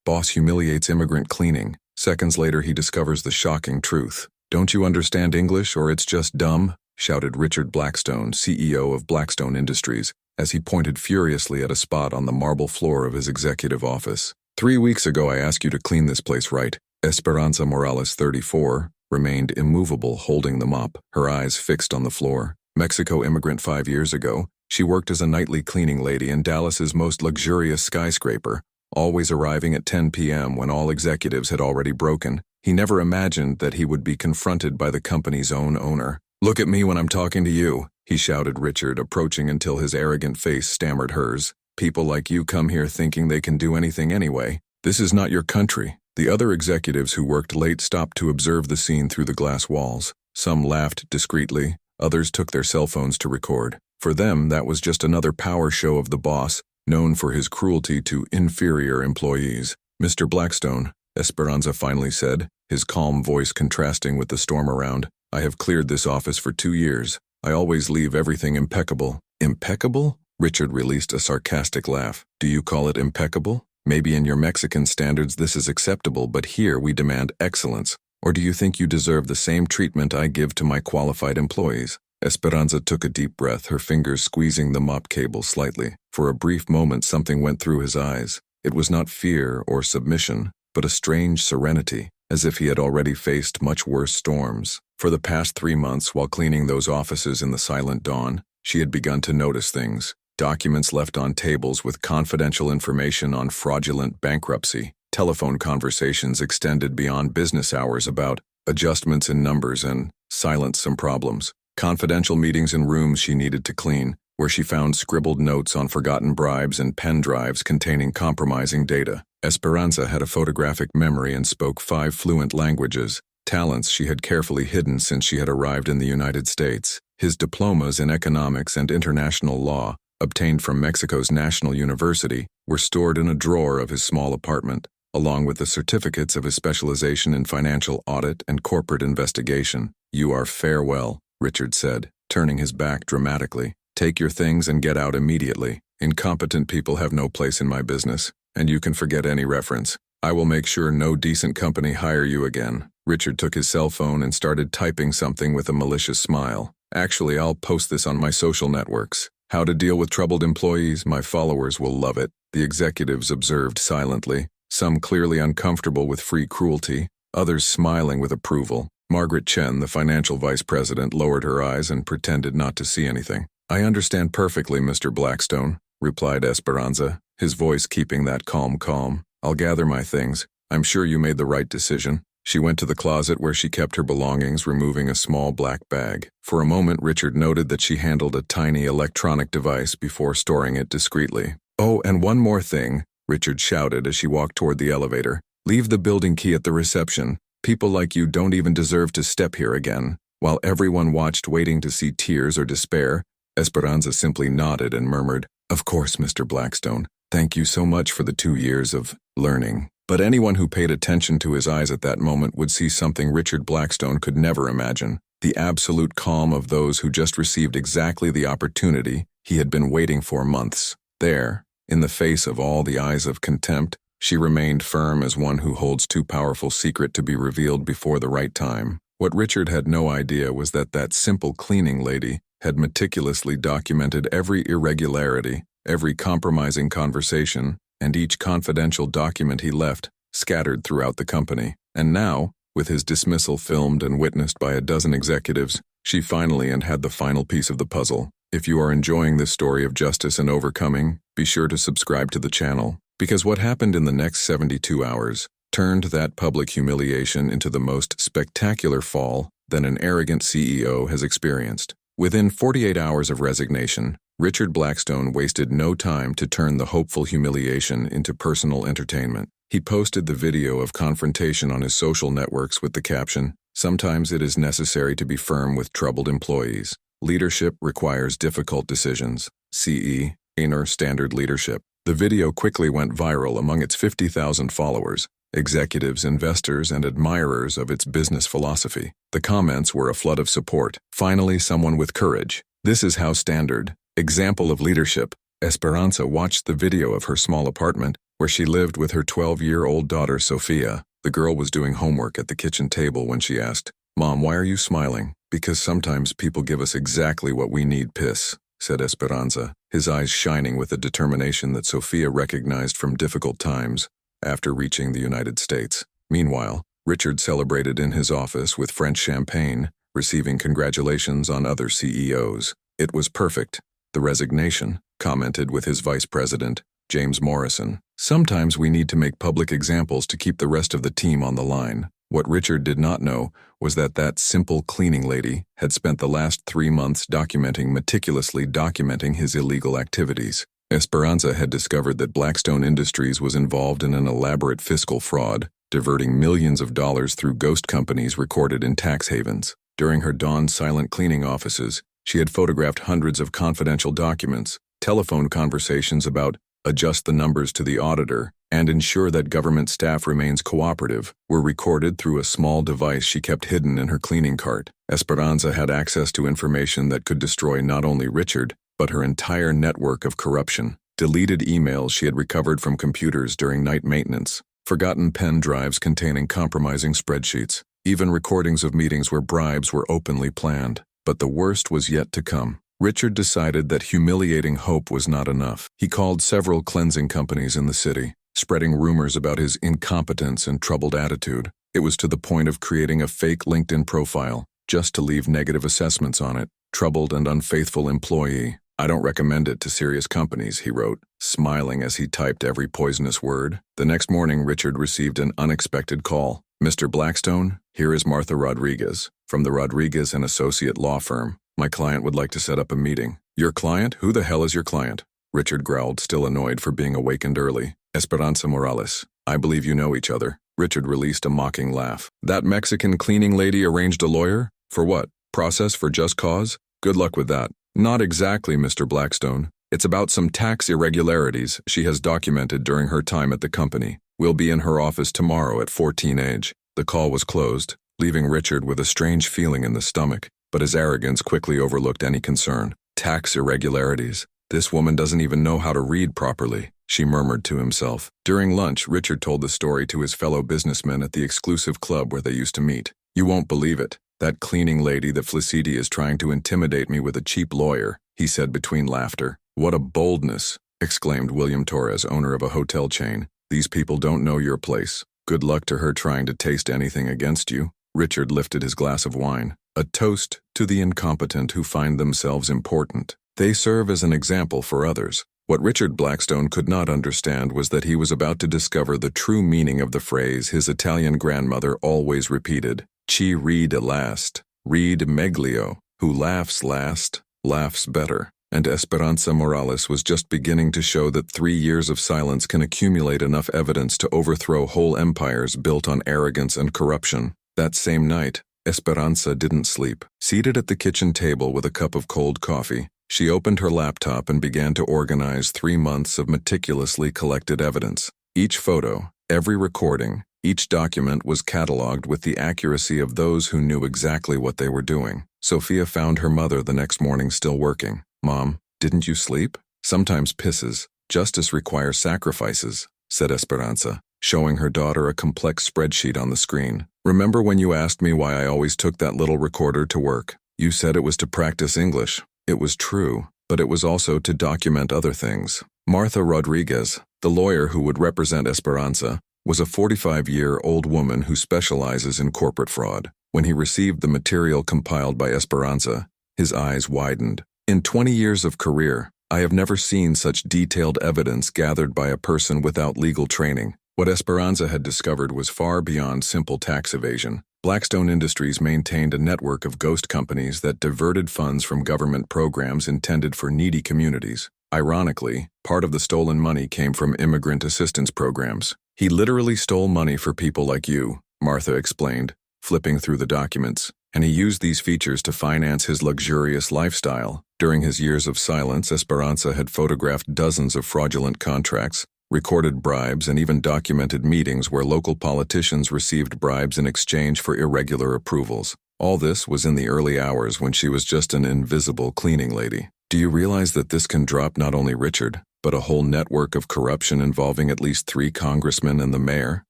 Boss humiliates immigrant cleaning. Seconds later he discovers the shocking truth. "Don't you understand English, or it's just dumb?" shouted Richard Blackstone, CEO of Blackstone Industries, as he pointed furiously at a spot on the marble floor of his executive office. "3 weeks ago I asked you to clean this place right." Esperanza Morales, 34, remained immovable, holding the mop, her eyes fixed on the floor. Mexico immigrant 5 years ago, she worked as a nightly cleaning lady in Dallas's most luxurious skyscraper, always arriving at 10 p.m. when all executives had already broken. He never imagined that he would be confronted by the company's own owner. "Look at me when I'm talking to you," he shouted Richard, approaching until his arrogant face stammered hers. "People like you come here thinking they can do anything anyway. This is not your country." The other executives who worked late stopped to observe the scene through the glass walls. Some laughed discreetly, others took their cell phones to record. For them, that was just another power show of the boss, known for his cruelty to inferior employees. "Mr. Blackstone," Esperanza finally said, his calm voice contrasting with the storm around, "I have cleared this office for 2 years. I always leave everything impeccable." "Impeccable?" Richard released a sarcastic laugh. "Do you call it impeccable? Maybe in your Mexican standards this is acceptable, but here we demand excellence. Or do you think you deserve the same treatment I give to my qualified employees?" Esperanza took a deep breath, her fingers squeezing the mop cable slightly. For a brief moment something went through his eyes. It was not fear or submission, but a strange serenity, as if he had already faced much worse storms. For the past 3 months, while cleaning those offices in the silent dawn, she had begun to notice things. Documents left on tables with confidential information on fraudulent bankruptcy, telephone conversations extended beyond business hours about adjustments in numbers and silence some problems. Confidential meetings in rooms she needed to clean, where she found scribbled notes on forgotten bribes and pen drives containing compromising data. Esperanza had a photographic memory and spoke 5 fluent languages, talents she had carefully hidden since she had arrived in the United States. His diplomas in economics and international law, obtained from Mexico's National University, were stored in a drawer of his small apartment, along with the certificates of his specialization in financial audit and corporate investigation. "You are farewell," Richard said, turning his back dramatically. "Take your things and get out immediately. Incompetent people have no place in my business, and you can forget any reference. I will make sure no decent company hire you again." Richard took his cell phone and started typing something with a malicious smile. "Actually, I'll post this on my social networks. How to deal with troubled employees, my followers will love it." The executives observed silently, some clearly uncomfortable with free cruelty, others smiling with approval. Margaret Chen, the financial vice president, lowered her eyes and pretended not to see anything. "I understand perfectly, Mr. Blackstone," replied Esperanza, his voice keeping that calm. "I'll gather my things. I'm sure you made the right decision." She went to the closet where she kept her belongings, removing a small black bag. For a moment, Richard noted that she handled a tiny electronic device before storing it discreetly. "Oh, and one more thing," Richard shouted as she walked toward the elevator. "Leave the building key at the reception. People like you don't even deserve to step here again." While everyone watched, waiting to see tears or despair, Esperanza simply nodded and murmured, "Of course, Mr. Blackstone. Thank you so much for the 2 years of learning." But anyone who paid attention to his eyes at that moment would see something Richard Blackstone could never imagine: the absolute calm of those who just received exactly the opportunity he had been waiting for months. There, in the face of all the eyes of contempt, she remained firm as one who holds too powerful secret to be revealed before the right time. What Richard had no idea was that simple cleaning lady had meticulously documented every irregularity, every compromising conversation, and each confidential document he left, scattered throughout the company. And now, with his dismissal filmed and witnessed by a dozen executives, she finally had the final piece of the puzzle. If you are enjoying this story of justice and overcoming, be sure to subscribe to the channel, because what happened in the next 72 hours turned that public humiliation into the most spectacular fall that an arrogant CEO has experienced. Within 48 hours of resignation, Richard Blackstone wasted no time to turn the hopeful humiliation into personal entertainment. He posted the video of confrontation on his social networks with the caption, "Sometimes it is necessary to be firm with troubled employees. Leadership requires difficult decisions. CE, inner standard leadership." The video quickly went viral among its 50,000 followers, executives, investors, and admirers of its business philosophy. The comments were a flood of support. "Finally, someone with courage. This is how standard. Example of leadership." Esperanza watched the video of her small apartment, where she lived with her 12-year-old daughter Sophia. The girl was doing homework at the kitchen table when she asked, "Mom, why are you smiling?" "Because sometimes people give us exactly what we need, piss," said Esperanza, his eyes shining with a determination that Sophia recognized from difficult times after reaching the United States. Meanwhile, Richard celebrated in his office with French champagne, receiving congratulations on other CEOs. "It was perfect." The resignation, commented with his vice president, James Morrison. "Sometimes we need to make public examples to keep the rest of the team on the line." What Richard did not know was that simple cleaning lady had spent the last 3 months meticulously documenting his illegal activities. Esperanza had discovered that Blackstone Industries was involved in an elaborate fiscal fraud, diverting millions of dollars through ghost companies recorded in tax havens. During her dawn silent cleaning offices, she had photographed hundreds of confidential documents, telephone conversations about adjust the numbers to the auditor, and ensure that government staff remains cooperative, were recorded through a small device she kept hidden in her cleaning cart. Esperanza had access to information that could destroy not only Richard, but her entire network of corruption. Deleted emails she had recovered from computers during night maintenance, forgotten pen drives containing compromising spreadsheets, even recordings of meetings where bribes were openly planned. But the worst was yet to come. Richard decided that humiliating hope was not enough. He called several cleansing companies in the city, spreading rumors about his incompetence and troubled attitude. It was to the point of creating a fake LinkedIn profile, just to leave negative assessments on it. "Troubled and unfaithful employee. I don't recommend it to serious companies," he wrote, smiling as he typed every poisonous word. The next morning, Richard received an unexpected call. "Mr. Blackstone, here is Martha Rodriguez, from the Rodriguez & Associate law firm. My client would like to set up a meeting." "Your client? Who the hell is your client?" Richard growled, still annoyed for being awakened early. "Esperanza Morales. I believe you know each other." Richard released a mocking laugh. "That Mexican cleaning lady arranged a lawyer? For what? Process for just cause? Good luck with that." "Not exactly, Mr. Blackstone. It's about some tax irregularities she has documented during her time at the company. We'll be in her office tomorrow at 14H. The call was closed, leaving Richard with a strange feeling in the stomach, but his arrogance quickly overlooked any concern. "Tax irregularities. This woman doesn't even know how to read properly," she murmured to himself. During lunch, Richard told the story to his fellow businessmen at the exclusive club where they used to meet. "You won't believe it. That cleaning lady that Felicity is trying to intimidate me with a cheap lawyer," he said between laughter. "What a boldness," exclaimed William Torres, owner of a hotel chain. "These people don't know your place. Good luck to her trying to taste anything against you." Richard lifted his glass of wine. "A toast to the incompetent who find themselves important. They serve as an example for others." What Richard Blackstone could not understand was that he was about to discover the true meaning of the phrase his Italian grandmother always repeated: "Chi ride last, ride meglio." Who laughs last, laughs better. And Esperanza Morales was just beginning to show that 3 years of silence can accumulate enough evidence to overthrow whole empires built on arrogance and corruption. That same night, Esperanza didn't sleep. Seated at the kitchen table with a cup of cold coffee, she opened her laptop and began to organize 3 months of meticulously collected evidence. Each photo, every recording, each document was cataloged with the accuracy of those who knew exactly what they were doing. Sophia found her mother the next morning still working. "Mom, didn't you sleep?" "Sometimes pisses. Justice requires sacrifices," said Esperanza, showing her daughter a complex spreadsheet on the screen. "Remember when you asked me why I always took that little recorder to work? You said it was to practice English. It was true, but it was also to document other things." Martha Rodriguez, the lawyer who would represent Esperanza, was a 45-year-old woman who specializes in corporate fraud. When he received the material compiled by Esperanza, his eyes widened. "In 20 years of career, I have never seen such detailed evidence gathered by a person without legal training." What Esperanza had discovered was far beyond simple tax evasion. Blackstone Industries maintained a network of ghost companies that diverted funds from government programs intended for needy communities. Ironically, part of the stolen money came from immigrant assistance programs. "He literally stole money for people like you," Martha explained, flipping through the documents, "and he used these features to finance his luxurious lifestyle." During his years of silence, Esperanza had photographed dozens of fraudulent contracts, recorded bribes, and even documented meetings where local politicians received bribes in exchange for irregular approvals. All this was in the early hours when she was just an invisible cleaning lady. "Do you realize that this can drop not only Richard, But a whole network of corruption involving at least 3 congressmen and the mayor?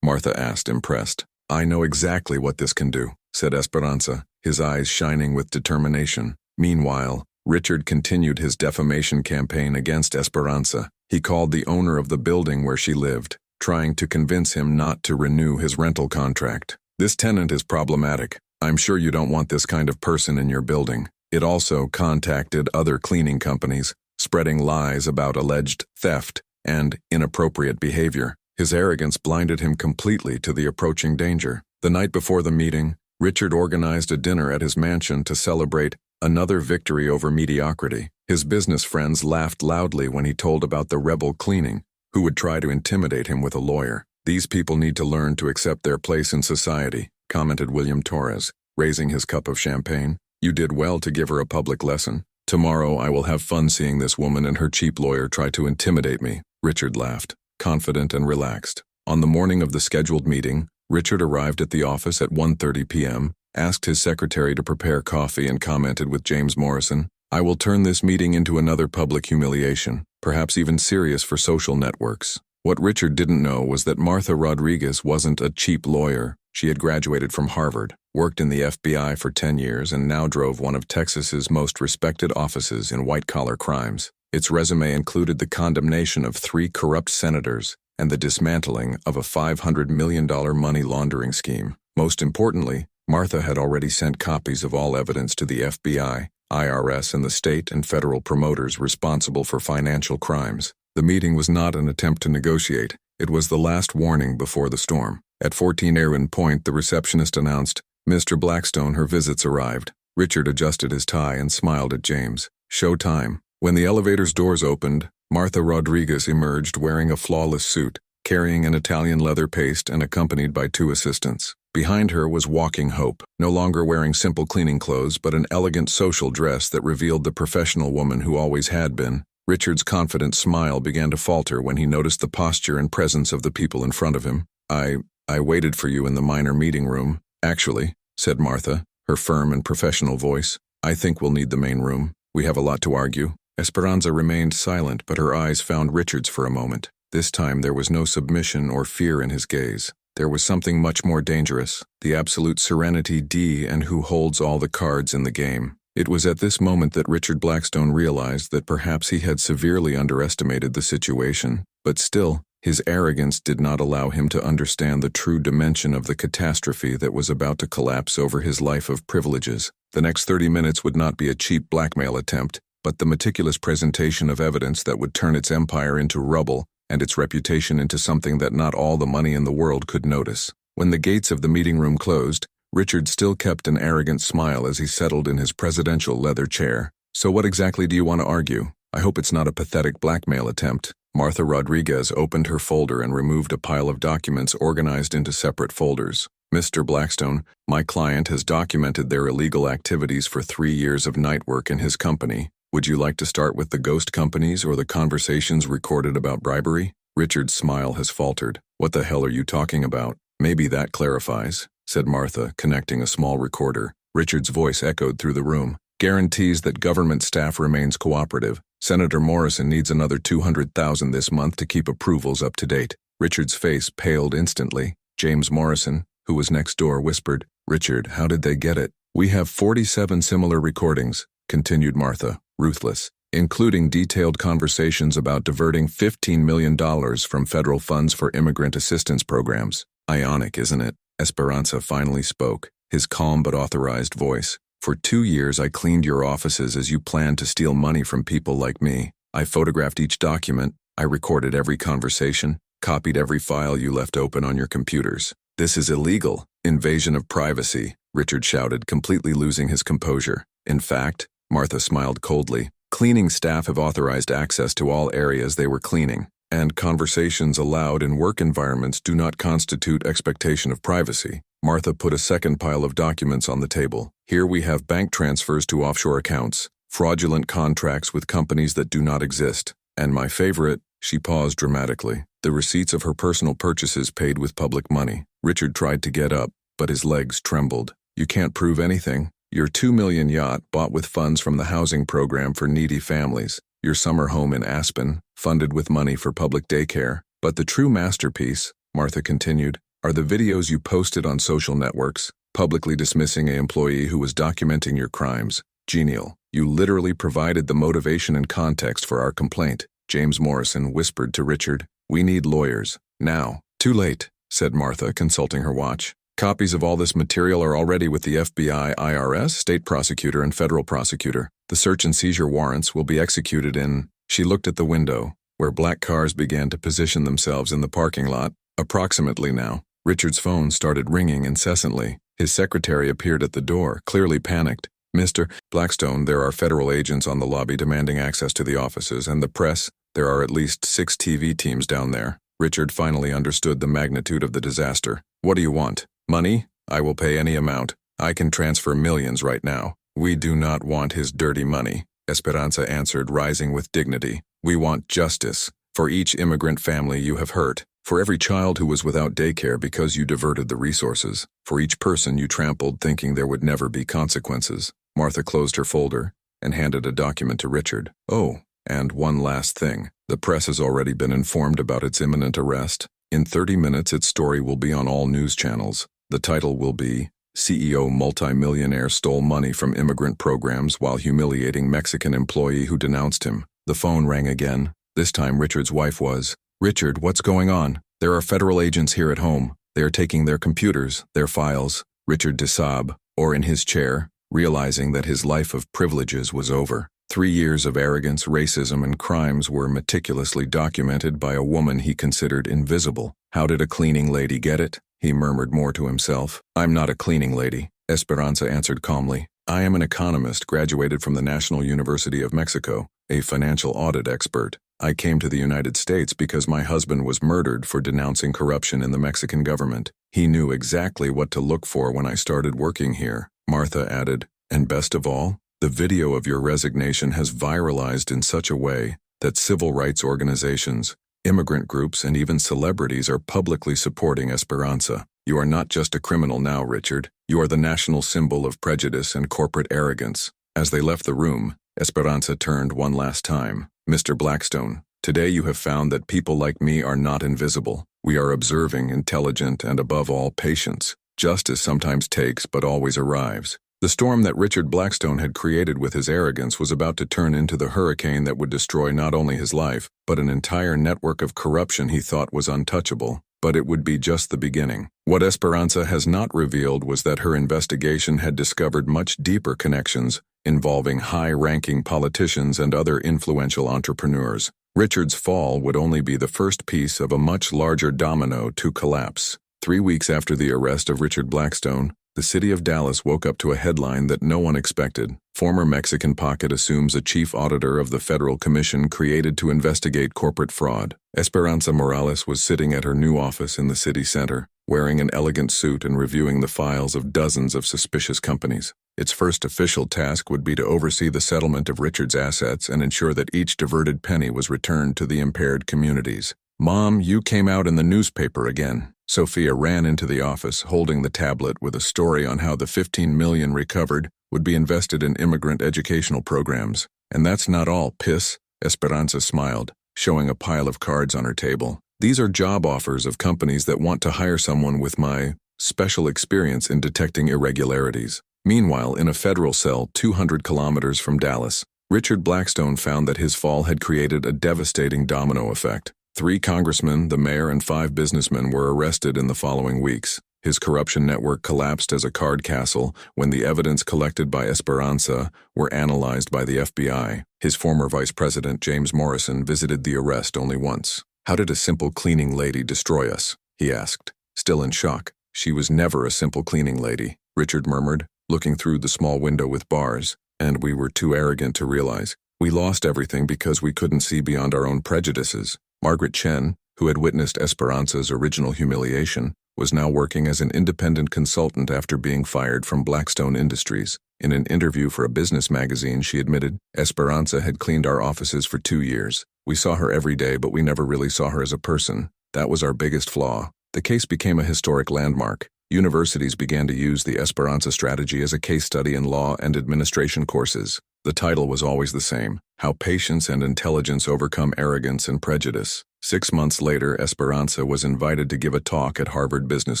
Martha asked, impressed. I know exactly what this can do, said Esperanza, his eyes shining with determination. Meanwhile, Richard continued his defamation campaign against Esperanza. He called the owner of the building where she lived, trying to convince him not to renew his rental contract. This tenant is problematic. I'm sure you don't want this kind of person in your building. It also contacted other cleaning companies, spreading lies about alleged theft and inappropriate behavior. His arrogance blinded him completely to the approaching danger. The night before the meeting, Richard organized a dinner at his mansion to celebrate another victory over mediocrity. His business friends laughed loudly when he told about the rebel cleaning, who would try to intimidate him with a lawyer. These people need to learn to accept their place in society, commented William Torres, raising his cup of champagne. You did well to give her a public lesson. Tomorrow I will have fun seeing this woman and her cheap lawyer try to intimidate me. Richard laughed, confident and relaxed. On the morning of the scheduled meeting, Richard arrived at the office at 1:30 p.m., asked his secretary to prepare coffee and commented with James Morrison, I will turn this meeting into another public humiliation, perhaps even serious for social networks. What Richard didn't know was that Martha Rodriguez wasn't a cheap lawyer. She had graduated from Harvard, worked in the FBI for 10 years, and now drove one of Texas's most respected offices in white-collar crimes. Its resume included the condemnation of 3 corrupt senators and the dismantling of a $500 million money laundering scheme. Most importantly, Martha had already sent copies of all evidence to the FBI, IRS, and the state and federal promoters responsible for financial crimes. The meeting was not an attempt to negotiate. It was the last warning before the storm. At 14 Erwin Point, the receptionist announced, Mr. Blackstone, her visits arrived. Richard adjusted his tie and smiled at James. Show time. When the elevator's doors opened, Martha Rodriguez emerged wearing a flawless suit, carrying an Italian leather paste and accompanied by 2 assistants. Behind her was Walking Hope, no longer wearing simple cleaning clothes but an elegant social dress that revealed the professional woman who always had been. Richard's confident smile began to falter when he noticed the posture and presence of the people in front of him. I waited for you in the minor meeting room. Actually, said Martha, her firm and professional voice. I think we'll need the main room. We have a lot to argue. Esperanza remained silent, but her eyes found Richard's for a moment. This time there was no submission or fear in his gaze. There was something much more dangerous, the absolute serenity and who holds all the cards in the game. It was at this moment that Richard Blackstone realized that perhaps he had severely underestimated the situation, but still, his arrogance did not allow him to understand the true dimension of the catastrophe that was about to collapse over his life of privileges. The next 30 minutes would not be a cheap blackmail attempt, but the meticulous presentation of evidence that would turn its empire into rubble and its reputation into something that not all the money in the world could notice. When the gates of the meeting room closed, Richard still kept an arrogant smile as he settled in his presidential leather chair. So what exactly do you want to argue? I hope it's not a pathetic blackmail attempt. Martha Rodriguez opened her folder and removed a pile of documents organized into separate folders. Mr. Blackstone, my client has documented their illegal activities for 3 years of night work in his company. Would you like to start with the ghost companies or the conversations recorded about bribery? Richard's smile has faltered. What the hell are you talking about? Maybe that clarifies, said Martha, connecting a small recorder. Richard's voice echoed through the room. Guarantees that government staff remains cooperative. Senator Morrison needs another $200,000 this month to keep approvals up to date. Richard's face paled instantly. James Morrison, who was next door, whispered, Richard, how did they get it? We have 47 similar recordings, continued Martha, ruthless, including detailed conversations about diverting $15 million from federal funds for immigrant assistance programs. Ionic, isn't it? Esperanza finally spoke, his calm but authorized voice. For 2 years I cleaned your offices as you planned to steal money from people like me. I photographed each document, I recorded every conversation, copied every file you left open on your computers. This is illegal. Invasion of privacy, Richard shouted, completely losing his composure. In fact, Martha smiled coldly, cleaning staff have authorized access to all areas they were cleaning, and conversations allowed in work environments do not constitute expectation of privacy. Martha put a second pile of documents on the table. Here we have bank transfers to offshore accounts, fraudulent contracts with companies that do not exist, and my favorite, she paused dramatically, the receipts of her personal purchases paid with public money. Richard tried to get up, but his legs trembled. You can't prove anything. Your $2 million yacht bought with funds from the housing program for needy families. your summer home in Aspen, funded with money for public daycare. But the true masterpiece, Martha continued, are the videos you posted on social networks, publicly dismissing an employee who was documenting your crimes. Genial. You literally provided the motivation and context for our complaint. James Morrison whispered to Richard, "We need lawyers. Now." "Too late," said Martha, consulting her watch. "Copies of all this material are already with the FBI, IRS, state prosecutor, and federal prosecutor. The search and seizure warrants will be executed in." She looked at the window, where black cars began to position themselves in the parking lot. Approximately now. Richard's phone started ringing incessantly. His secretary appeared at the door, clearly panicked. "Mr. Blackstone, there are federal agents on the lobby demanding access to the offices, and the press. There are at least 6 TV teams down there." Richard finally understood the magnitude of the disaster. "What do you want? Money? I will pay any amount. I can transfer millions right now." "We do not want his dirty money," Esperanza answered, rising with dignity. "We want justice. For each immigrant family you have hurt. For every child who was without daycare because you diverted the resources. For each person you trampled thinking there would never be consequences." Martha closed her folder and handed a document to Richard. "Oh, and one last thing. The press has already been informed about its imminent arrest. In 30 minutes its story will be on all news channels. The title will be, 'CEO Multimillionaire Stole Money from Immigrant Programs While Humiliating Mexican Employee Who Denounced Him.'" The phone rang again. This time Richard's wife was. "Richard, what's going on? There are federal agents here at home. They are taking their computers, their files." Richard de sob, or in his chair, realizing that his life of privileges was over. 3 years of arrogance, racism, and crimes were meticulously documented by a woman he considered invisible. "How did a cleaning lady get it?" he murmured more to himself. "I'm not a cleaning lady," Esperanza answered calmly. "I am an economist graduated from the National University of Mexico, a financial audit expert. I came to the United States because my husband was murdered for denouncing corruption in the Mexican government. He knew exactly what to look for when I started working here." Martha added, "And best of all, the video of your resignation has viralized in such a way that civil rights organizations, immigrant groups, and even celebrities are publicly supporting Esperanza. You are not just a criminal now, Richard. You are the national symbol of prejudice and corporate arrogance." As they left the room, Esperanza turned one last time. "Mr. Blackstone, today you have found that people like me are not invisible. We are observing, intelligent, and above all, patient. Justice sometimes takes but always arrives." The storm that Richard Blackstone had created with his arrogance was about to turn into the hurricane that would destroy not only his life, but an entire network of corruption he thought was untouchable. But it would be just the beginning. What Esperanza has not revealed was that her investigation had discovered much deeper connections involving high-ranking politicians and other influential entrepreneurs. Richard's fall would only be the first piece of a much larger domino to collapse. 3 weeks after the arrest of Richard Blackstone, the city of Dallas woke up to a headline that no one expected. Former Mexican pocket assumes a chief auditor of the federal commission created to investigate corporate fraud. Esperanza Morales was sitting at her new office in the city center, wearing an elegant suit and reviewing the files of dozens of suspicious companies. Its first official task would be to oversee the settlement of Richard's assets and ensure that each diverted penny was returned to the impaired communities. "Mom, you came out in the newspaper again." Sophia ran into the office, holding the tablet with a story on how the $15 million recovered would be invested in immigrant educational programs. "And that's not all, Piss," Esperanza smiled, showing a pile of cards on her table. "These are job offers of companies that want to hire someone with my special experience in detecting irregularities." Meanwhile, in a federal cell 200 kilometers from Dallas, Richard Blackstone found that his fall had created a devastating domino effect. 3 congressmen, the mayor, and 5 businessmen were arrested in the following weeks. His corruption network collapsed as a card castle when the evidence collected by Esperanza were analyzed by the FBI. His former vice president, James Morrison, visited the arrest only once. "How did a simple cleaning lady destroy us?" he asked, still in shock. "She was never a simple cleaning lady," Richard murmured, looking through the small window with bars, "and we were too arrogant to realize. We lost everything because we couldn't see beyond our own prejudices." Margaret Chen, who had witnessed Esperanza's original humiliation, was now working as an independent consultant after being fired from Blackstone Industries. In an interview for a business magazine, she admitted, "Esperanza had cleaned our offices for 2 years. We saw her every day, but we never really saw her as a person. That was our biggest flaw." The case became a historic landmark. Universities began to use the Esperanza strategy as a case study in law and administration courses. The title was always the same: How Patience and Intelligence Overcome Arrogance and Prejudice. 6 months later, Esperanza was invited to give a talk at Harvard Business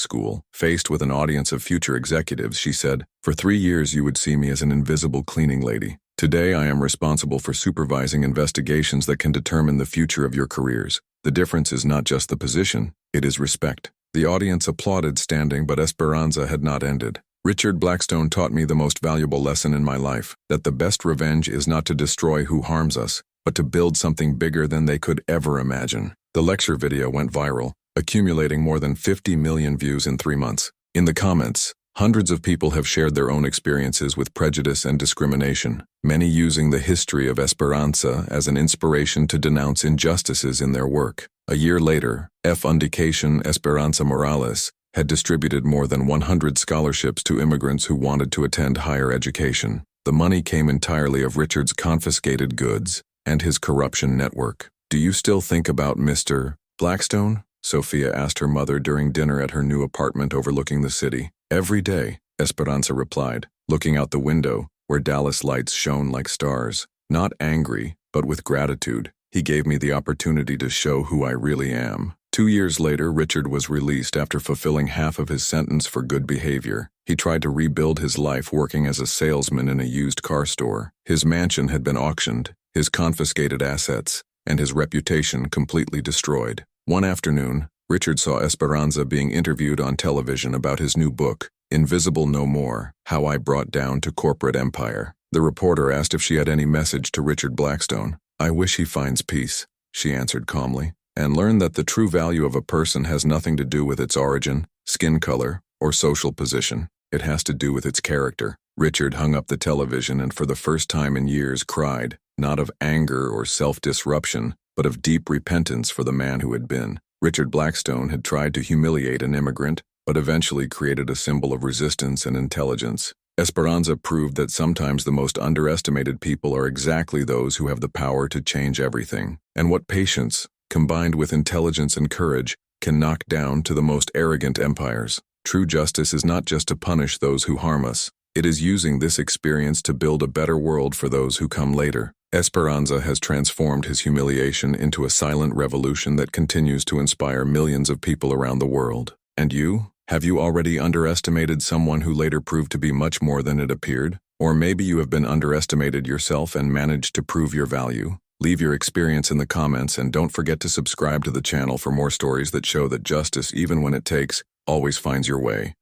School. Faced with an audience of future executives, she said, "For 3 years you would see me as an invisible cleaning lady. Today I am responsible for supervising investigations that can determine the future of your careers. The difference is not just the position, it is respect." The audience applauded standing, but Esperanza had not ended. "Richard Blackstone taught me the most valuable lesson in my life, that the best revenge is not to destroy who harms us, but to build something bigger than they could ever imagine." The lecture video went viral, accumulating more than 50 million views in 3 months. In the comments, hundreds of people have shared their own experiences with prejudice and discrimination, many using the history of Esperanza as an inspiration to denounce injustices in their work. A year later, Fundación Esperanza Morales had distributed more than 100 scholarships to immigrants who wanted to attend higher education. The money came entirely of Richard's confiscated goods and his corruption network. "Do you still think about Mr. Blackstone?" Sophia asked her mother during dinner at her new apartment overlooking the city. "Every day," Esperanza replied, looking out the window, where Dallas lights shone like stars. "Not angry, but with gratitude. He gave me the opportunity to show who I really am." 2 years later, Richard was released after fulfilling half of his sentence for good behavior. He tried to rebuild his life working as a salesman in a used car store. His mansion had been auctioned, his confiscated assets, and his reputation completely destroyed. One afternoon, Richard saw Esperanza being interviewed on television about his new book, Invisible No More: How I Brought Down to Corporate Empire. The reporter asked if she had any message to Richard Blackstone. "I wish he finds peace," she answered calmly, "and learn that the true value of a person has nothing to do with its origin, skin color, or social position. It has to do with its character." Richard hung up the television and for the first time in years cried, not of anger or self-disruption, but of deep repentance for the man who had been. Richard Blackstone had tried to humiliate an immigrant, but eventually created a symbol of resistance and intelligence. Esperanza proved that sometimes the most underestimated people are exactly those who have the power to change everything, and what patience, combined with intelligence and courage, can knock down to the most arrogant empires. True justice is not just to punish those who harm us. It is using this experience to build a better world for those who come later. Esperanza has transformed his humiliation into a silent revolution that continues to inspire millions of people around the world. And you? Have you already underestimated someone who later proved to be much more than it appeared? Or maybe you have been underestimated yourself and managed to prove your value? Leave your experience in the comments and don't forget to subscribe to the channel for more stories that show that justice, even when it takes, always finds your way.